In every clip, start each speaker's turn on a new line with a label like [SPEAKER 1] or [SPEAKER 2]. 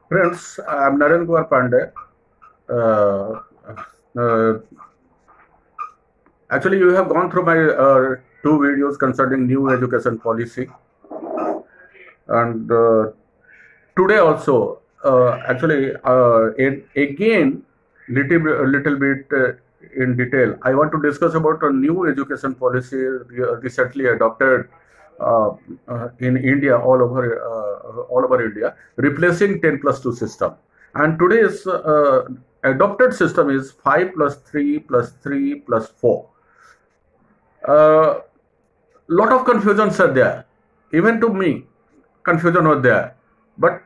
[SPEAKER 1] Friends, I'm Naren Kumar Pandey. Uh, uh, Actually, you have gone through my two videos concerning new education policy, and today also, again, little bit in detail. I want to discuss about a new education policy recently adopted uh, in India, all over India, replacing 10+2 system. And today's adopted system is 5 plus 3 plus 3 plus 4. Uh, Lot of confusions are there. Even to me, confusion was there. But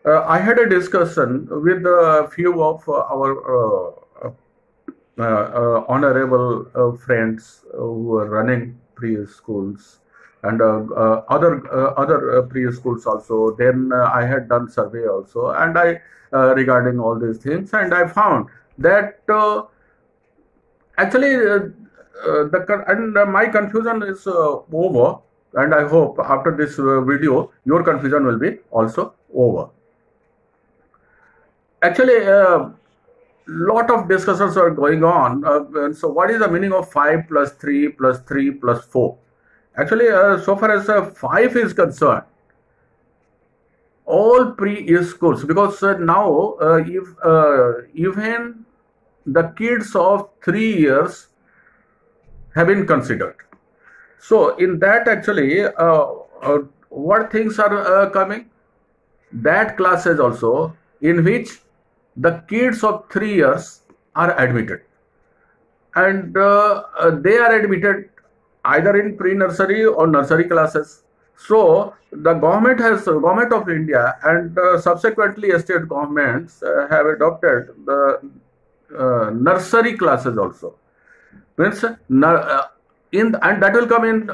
[SPEAKER 1] I had a discussion with a few of our honorable friends who are running preschools and other preschools also. Then I had done survey also, and I regarding all these things, and I found that actually my confusion is over, and I hope after this video your confusion will be also over. Actually, lot of discussions are going on. And so, what is the meaning of 5 plus 3 plus 3 plus 4? Actually, so far as 5 is concerned, all preschools, because now if even the kids of 3 years have been considered. So, in that actually, what things are coming? That classes also in which the kids of 3 years are admitted, and they are admitted either in pre-nursery or nursery classes. So the government of India and subsequently state governments have adopted the nursery classes also. Means in and that will come in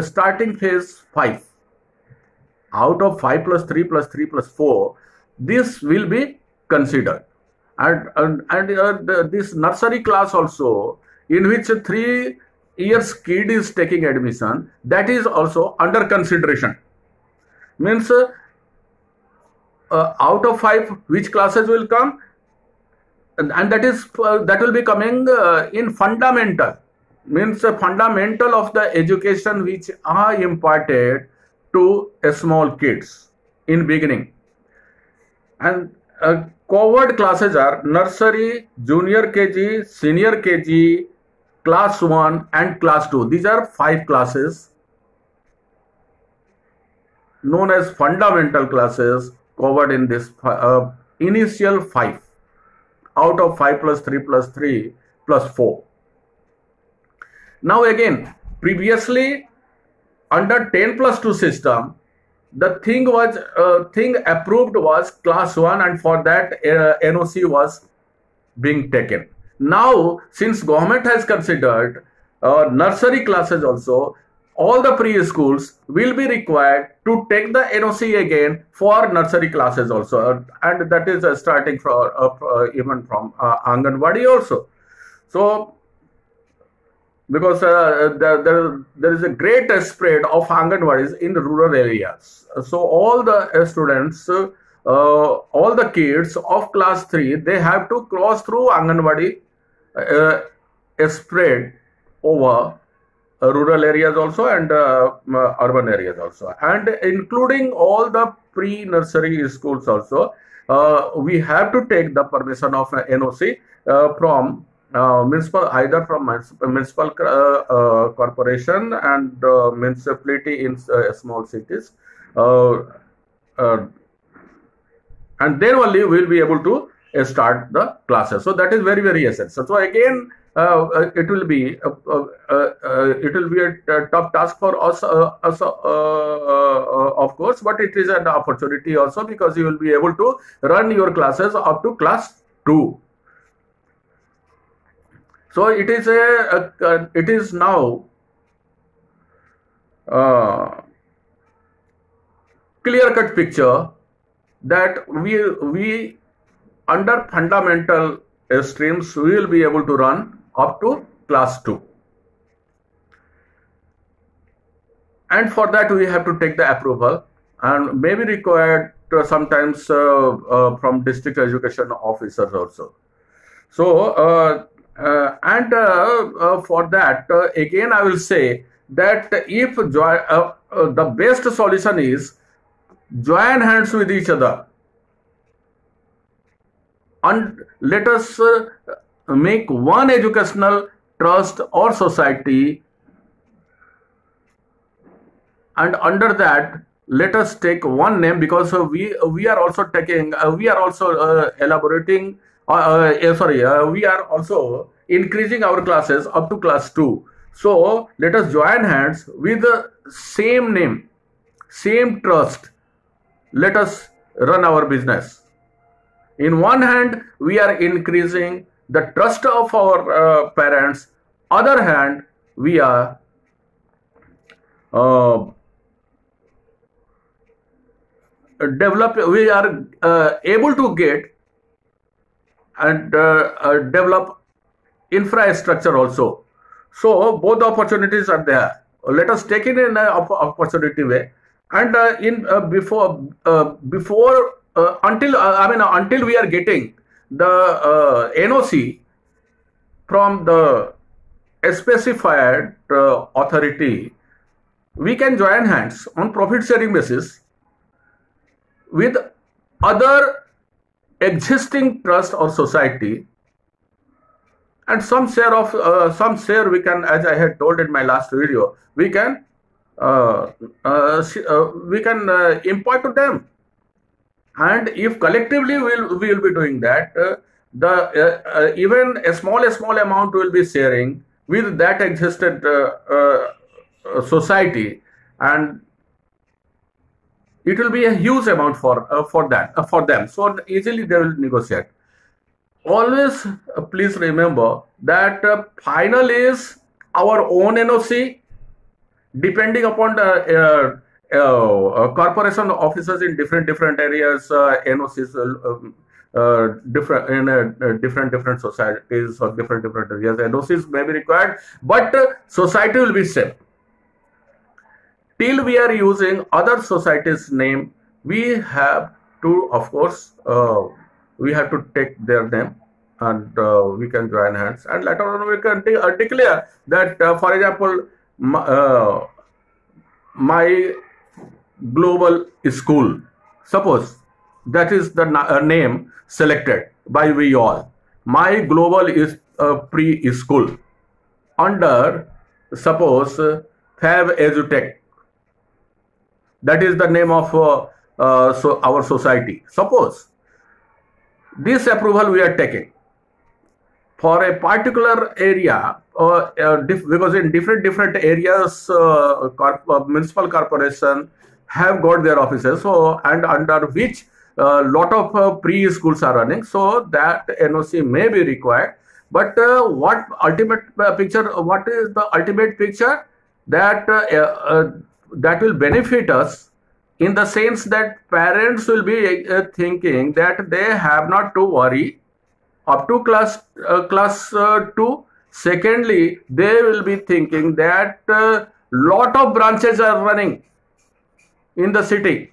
[SPEAKER 1] starting phase 5. Out of 5 plus 3 plus 3 plus 4, this will be considered. And this nursery class also, in which 3 years kid is taking admission, that is also under consideration. Means out of 5, which classes will come, and that will be coming in fundamental, means fundamental of the education which are imparted to small kids in beginning. And covered classes are nursery, junior KG, senior KG, class 1 and class 2. These are 5 classes known as fundamental classes covered in this initial 5 out of 5 plus 3 plus 3 plus 4. Now again, previously under 10+2 system, the thing approved was class 1, and for that NOC was being taken. Now, since government has considered nursery classes also, all the preschools will be required to take the NOC again for nursery classes also, and that is starting from even from Anganwadi also. So, because there is a great spread of Anganwadis in rural areas. So all the students, all the kids of class 3, they have to cross through Anganwadi, spread over rural areas also and urban areas also, and including all the pre-nursery schools also. We have to take the permission of NOC from municipal, either from municipal corporation and municipality in small cities, uh, uh, and then only we will be able to start the classes. So that is very, very essential. So again, it will be a tough task for us, of course, but it is an opportunity also, because you will be able to run your classes up to class 2. So it is it is now clear-cut picture that we under fundamental streams we will be able to run up to class 2, and for that we have to take the approval, and may be required sometimes from district education officers also. So for that, again I will say that if the best solution is join hands with each other and let us make one educational trust or society, and under that let us take one name, because we are also taking we are also elaborating we are also increasing our classes up to class 2. So let us join hands with the same name, same trust. Let us run our business. In one hand, we are increasing the trust of our parents. Other hand, we are we are able to get and develop infrastructure also. So both opportunities are there. Let us take it in an opportunity way, and until we are getting the NOC from the specified authority, we can join hands on profit sharing basis with other existing trust or society, and some share we can, as I had told in my last video, we can impart to them. And if collectively we will be doing that, even a small amount will be sharing with that existed society, and it will be a huge amount for them. So easily they will negotiate. Always please remember that final is our own NOC, depending upon the corporation officers in different areas. NOCs different in different societies or different areas. NOCs may be required, but society will be same. Till we are using other societies' name, we have to, of course, we have to take their name, and we can join hands, and later on we can declare that, for example, my global school, suppose that is the name selected by we all. My global is preschool under, suppose, Fab Edutech. That is the name of our society. Suppose this approval we are taking for a particular area, because in different areas, municipal corporation have got their offices, so, and under which lot of preschools are running, so that NOC may be required. But what is the ultimate picture? That that will benefit us in the sense that parents will be thinking that they have not to worry up to class 2. Secondly, they will be thinking that lot of branches are running in the city,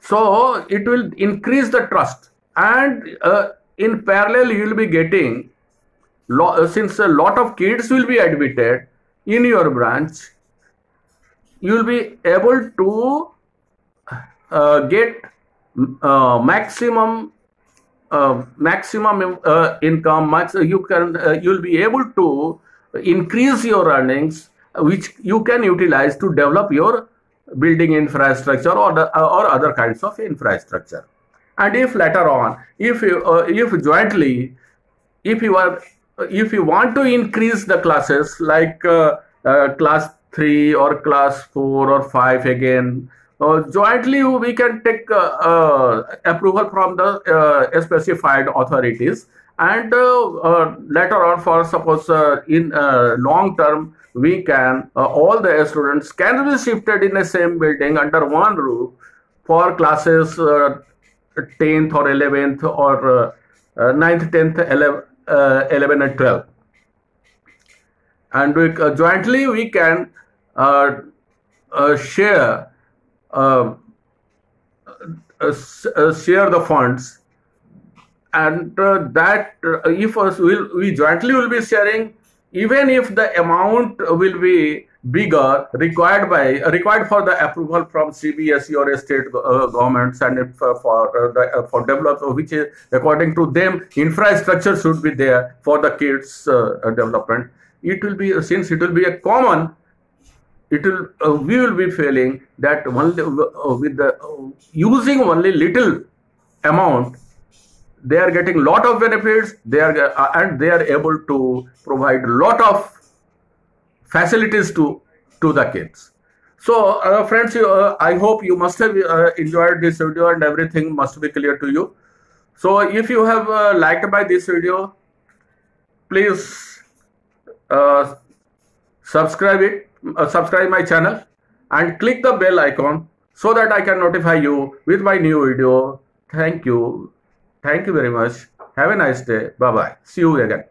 [SPEAKER 1] so it will increase the trust, and in parallel you will be getting, since a lot of kids will be admitted in your branch, you will be able to get maximum income. You will be able to increase your earnings, which you can utilize to develop your building infrastructure or other kinds of infrastructure. And if later on, if jointly, if you want to increase the classes, like class 3 or class 4 or 5 again, jointly we can take approval from the specified authorities, and later on, for suppose in long term, we can all the students can be shifted in the same building under one roof for classes 10th or 11th or 9th, 10th, 11 and 12, and jointly we can share share the funds, and that if we jointly will be sharing, even if the amount will be bigger, required for the approval from CBSE or state governments, and if, for develop, which is according to them infrastructure should be there for the kids development. It will be, since it will be a common, it will we will be feeling that only with the using only little amount, they are getting lot of benefits. They are and they are able to provide lot of facilities to the kids. So friends, I hope you must have enjoyed this video and everything must be clear to you. So if you have liked by this video, please subscribe my channel and click the bell icon so that I can notify you with my new video. Thank you very much. Have a nice day. Bye bye. See you again.